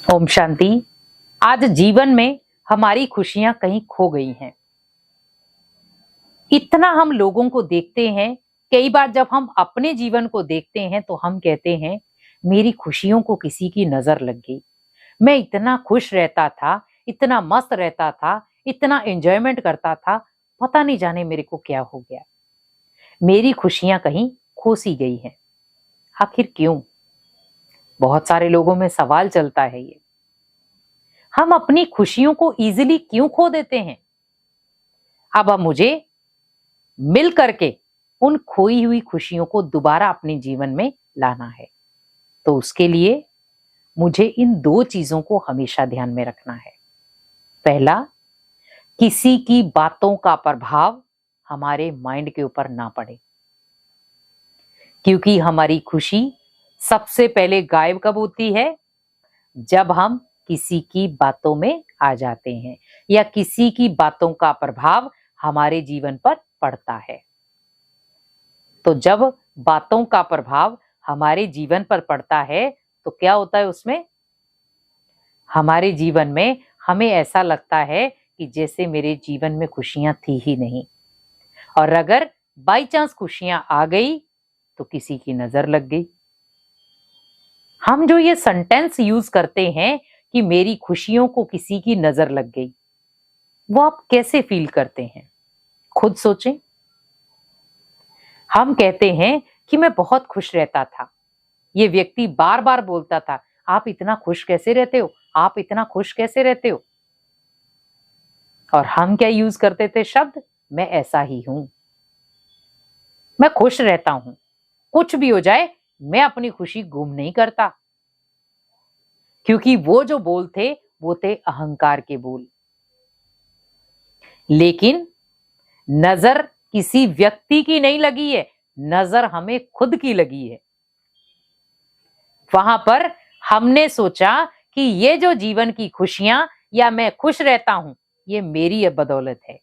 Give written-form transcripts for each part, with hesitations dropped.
ओम शांति। आज जीवन में हमारी खुशियां कहीं खो गई हैं। इतना हम लोगों को देखते हैं। कई बार जब हम अपने जीवन को देखते हैं तो हम कहते हैं मेरी खुशियों को किसी की नजर लग गई। मैं इतना खुश रहता था, इतना मस्त रहता था, इतना एंजॉयमेंट करता था, पता नहीं जाने मेरे को क्या हो गया। मेरी खुशियां कहीं खो सी गई हैं। आखिर क्यों? बहुत सारे लोगों में सवाल चलता है ये। हम अपनी खुशियों को इजीली क्यों खो देते हैं? अब मुझे मिल करके उन खोई हुई खुशियों को दोबारा अपने जीवन में लाना है। तो उसके लिए मुझे इन दो चीजों को हमेशा ध्यान में रखना है। पहला, किसी की बातों का प्रभाव हमारे माइंड के ऊपर ना पड़े, क्योंकि हमारी खुशी सबसे पहले गायब कब होती है? जब हम किसी की बातों में आ जाते हैं या किसी की बातों का प्रभाव हमारे जीवन पर पड़ता है। तो जब बातों का प्रभाव हमारे जीवन पर पड़ता है तो क्या होता है उसमें? हमारे जीवन में हमें ऐसा लगता है कि जैसे मेरे जीवन में खुशियां थी ही नहीं, और अगर बाई चांस खुशियां आ गई तो किसी की नजर लग गई। हम जो ये सेंटेंस यूज करते हैं कि मेरी खुशियों को किसी की नजर लग गई, वो आप कैसे फील करते हैं? खुद सोचें। हम कहते हैं कि मैं बहुत खुश रहता था। ये व्यक्ति बार बार बोलता था, आप इतना खुश कैसे रहते हो, आप इतना खुश कैसे रहते हो। और हम क्या यूज करते थे शब्द? मैं ऐसा ही हूं, मैं खुश रहता हूं, कुछ भी हो जाए मैं अपनी खुशी गुम नहीं करता। क्योंकि वो जो बोल थे वो थे अहंकार के बोल। लेकिन नजर किसी व्यक्ति की नहीं लगी है, नजर हमें खुद की लगी है। वहां पर हमने सोचा कि ये जो जीवन की खुशियां या मैं खुश रहता हूं, ये मेरी बदौलत है।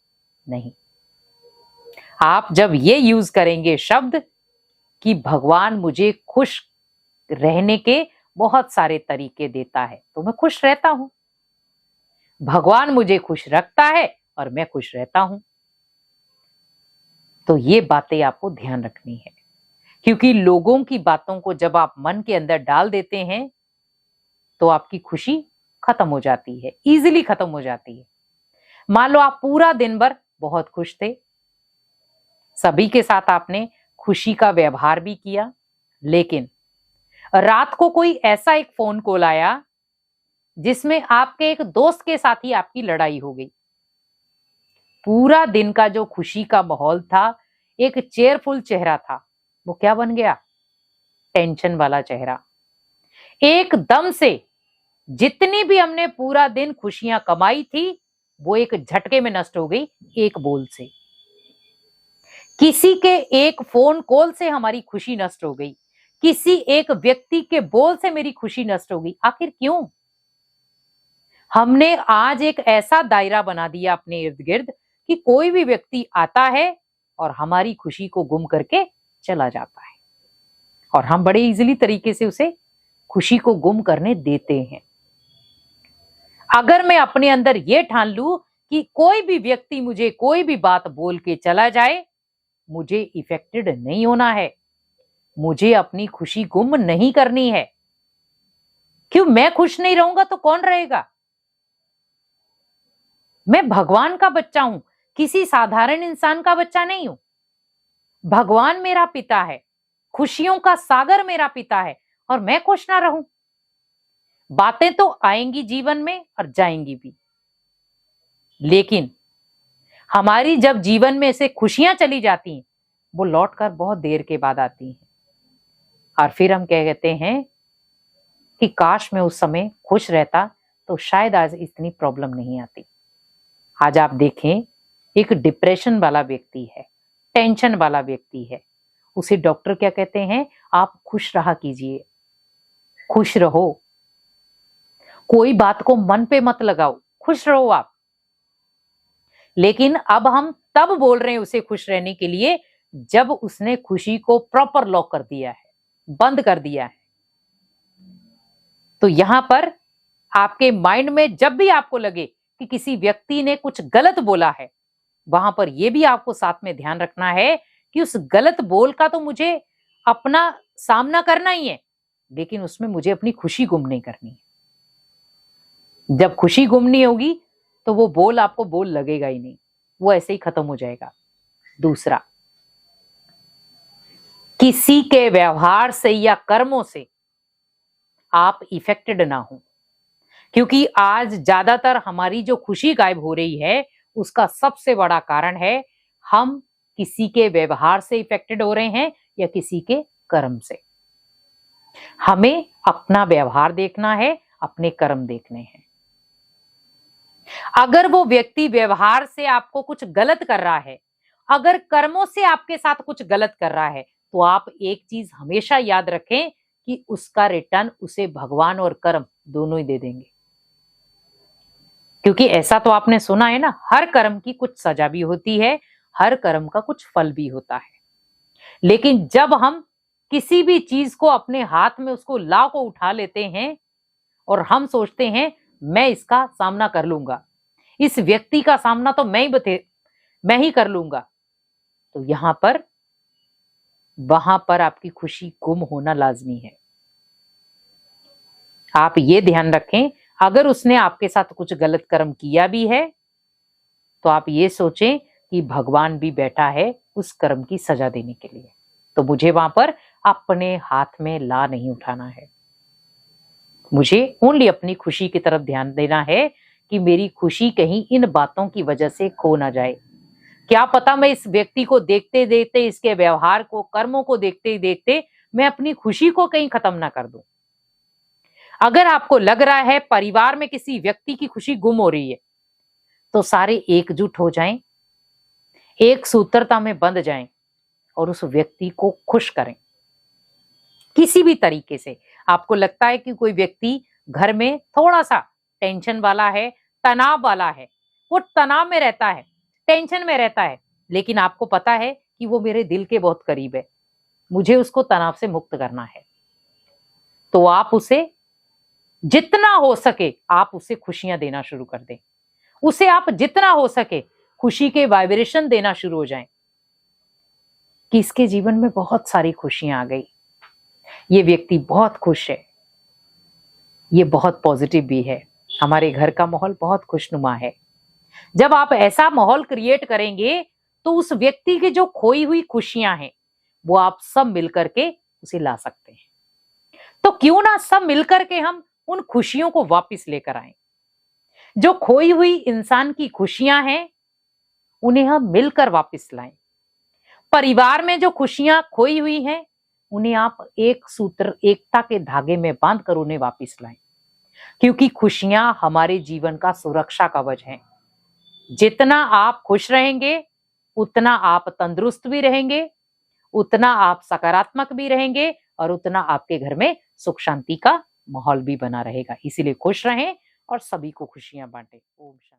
नहीं, आप जब ये यूज करेंगे शब्द कि भगवान मुझे खुश रहने के बहुत सारे तरीके देता है तो मैं खुश रहता हूं, भगवान मुझे खुश रखता है और मैं खुश रहता हूं, तो ये बातें आपको ध्यान रखनी है। क्योंकि लोगों की बातों को जब आप मन के अंदर डाल देते हैं तो आपकी खुशी खत्म हो जाती है, इजीली खत्म हो जाती है। मान लो आप पूरा दिन भर बहुत खुश थे, सभी के साथ आपने खुशी का व्यवहार भी किया, लेकिन रात को कोई ऐसा एक फोन कॉल आया जिसमें आपके एक दोस्त के साथ ही आपकी लड़ाई हो गई। पूरा दिन का जो खुशी का माहौल था, एक चेयरफुल चेहरा था, वो क्या बन गया? टेंशन वाला चेहरा। एकदम से जितनी भी हमने पूरा दिन खुशियां कमाई थी वो एक झटके में नष्ट हो गई, एक बोल से। किसी के एक फोन कॉल से हमारी खुशी नष्ट हो गई, किसी एक व्यक्ति के बोल से मेरी खुशी नष्ट हो गई। आखिर क्यों? हमने आज एक ऐसा दायरा बना दिया अपने इर्द गिर्द कि कोई भी व्यक्ति आता है और हमारी खुशी को गुम करके चला जाता है, और हम बड़े इजीली तरीके से उसे खुशी को गुम करने देते हैं। अगर मैं अपने अंदर यह ठान लूं कि कोई भी व्यक्ति मुझे कोई भी बात बोल के चला जाए, मुझे इफेक्टेड नहीं होना है, मुझे अपनी खुशी गुम नहीं करनी है। क्यों? मैं खुश नहीं रहूंगा तो कौन रहेगा? मैं भगवान का बच्चा हूं, किसी साधारण इंसान का बच्चा नहीं हूं। भगवान मेरा पिता है, खुशियों का सागर मेरा पिता है, और मैं खुश ना रहूं? बातें तो आएंगी जीवन में और जाएंगी भी, लेकिन हमारी जब जीवन में से खुशियां चली जाती हैं, वो लौट कर बहुत देर के बाद आती हैं, और फिर हम क्या कहते हैं कि काश मैं उस समय खुश रहता तो शायद आज इतनी प्रॉब्लम नहीं आती। आज आप देखें, एक डिप्रेशन वाला व्यक्ति है, टेंशन वाला व्यक्ति है, उसे डॉक्टर क्या कहते हैं? आप खुश रहा कीजिए, खुश रहो, कोई बात को मन पे मत लगाओ, खुश रहो आप। लेकिन अब हम तब बोल रहे हैं उसे खुश रहने के लिए जब उसने खुशी को प्रॉपर लॉक कर दिया है, बंद कर दिया है। तो यहां पर आपके माइंड में जब भी आपको लगे कि किसी व्यक्ति ने कुछ गलत बोला है, वहां पर यह भी आपको साथ में ध्यान रखना है कि उस गलत बोल का तो मुझे अपना सामना करना ही है, लेकिन उसमें मुझे अपनी खुशी गुम नहीं करनी है। जब खुशी गुम नहीं होगी तो वो बोल आपको बोल लगेगा ही नहीं, वो ऐसे ही खत्म हो जाएगा। दूसरा, किसी के व्यवहार से या कर्मों से आप इफेक्टेड ना हो, क्योंकि आज ज्यादातर हमारी जो खुशी गायब हो रही है उसका सबसे बड़ा कारण है हम किसी के व्यवहार से इफेक्टेड हो रहे हैं या किसी के कर्म से। हमें अपना व्यवहार देखना है, अपने कर्म देखने हैं। अगर वो व्यक्ति व्यवहार से आपको कुछ गलत कर रहा है, अगर कर्मों से आपके साथ कुछ गलत कर रहा है, तो आप एक चीज हमेशा याद रखें कि उसका रिटर्न उसे भगवान और कर्म दोनों ही दे देंगे। क्योंकि ऐसा तो आपने सुना है ना, हर कर्म की कुछ सजा भी होती है, हर कर्म का कुछ फल भी होता है। लेकिन जब हम किसी भी चीज को अपने हाथ में उसको ला को उठा लेते हैं और हम सोचते हैं मैं इसका सामना कर लूंगा, इस व्यक्ति का सामना तो मैं ही कर लूंगा, तो वहां पर आपकी खुशी गुम होना लाजमी है। आप ये ध्यान रखें, अगर उसने आपके साथ कुछ गलत कर्म किया भी है तो आप ये सोचें कि भगवान भी बैठा है उस कर्म की सजा देने के लिए, तो मुझे वहां पर अपने हाथ में ला नहीं उठाना है। मुझे ओनली अपनी खुशी की तरफ ध्यान देना है कि मेरी खुशी कहीं इन बातों की वजह से खो ना जाए। क्या पता मैं इस व्यक्ति को देखते देखते, इसके व्यवहार को, कर्मों को देखते देखते मैं अपनी खुशी को कहीं खत्म ना कर दूं। अगर आपको लग रहा है परिवार में किसी व्यक्ति की खुशी गुम हो रही है, तो सारे एकजुट हो जाएं, एक सूत्रता में बंध जाएं और उस व्यक्ति को खुश करें किसी भी तरीके से। आपको लगता है कि कोई व्यक्ति घर में थोड़ा सा टेंशन वाला है, तनाव वाला है, वो तनाव में रहता है, टेंशन में रहता है, लेकिन आपको पता है कि वो मेरे दिल के बहुत करीब है, मुझे उसको तनाव से मुक्त करना है, तो आप उसे जितना हो सके आप उसे खुशियां देना शुरू कर दें। उसे आप जितना हो सके खुशी के वाइब्रेशन देना शुरू हो जाएं कि इसके जीवन में बहुत सारी खुशियां आ गई, ये व्यक्ति बहुत खुश है, ये बहुत पॉजिटिव भी है, हमारे घर का माहौल बहुत खुशनुमा है। जब आप ऐसा माहौल क्रिएट करेंगे तो उस व्यक्ति की जो खोई हुई खुशियां हैं वो आप सब मिलकर के उसे ला सकते हैं। तो क्यों ना सब मिलकर के हम उन खुशियों को वापस लेकर आए। जो खोई हुई इंसान की खुशियां हैं उन्हें हम मिलकर वापस लाएं। परिवार में जो खुशियां खोई हुई हैं उन्हें आप एक सूत्र, एकता के धागे में बांधकर उन्हें वापस लाएं, क्योंकि खुशियां हमारे जीवन का सुरक्षा कवच है। जितना आप खुश रहेंगे उतना आप तंदुरुस्त भी रहेंगे, उतना आप सकारात्मक भी रहेंगे और उतना आपके घर में सुख शांति का माहौल भी बना रहेगा। इसीलिए खुश रहें और सभी को खुशियां बांटें। ओम शांति।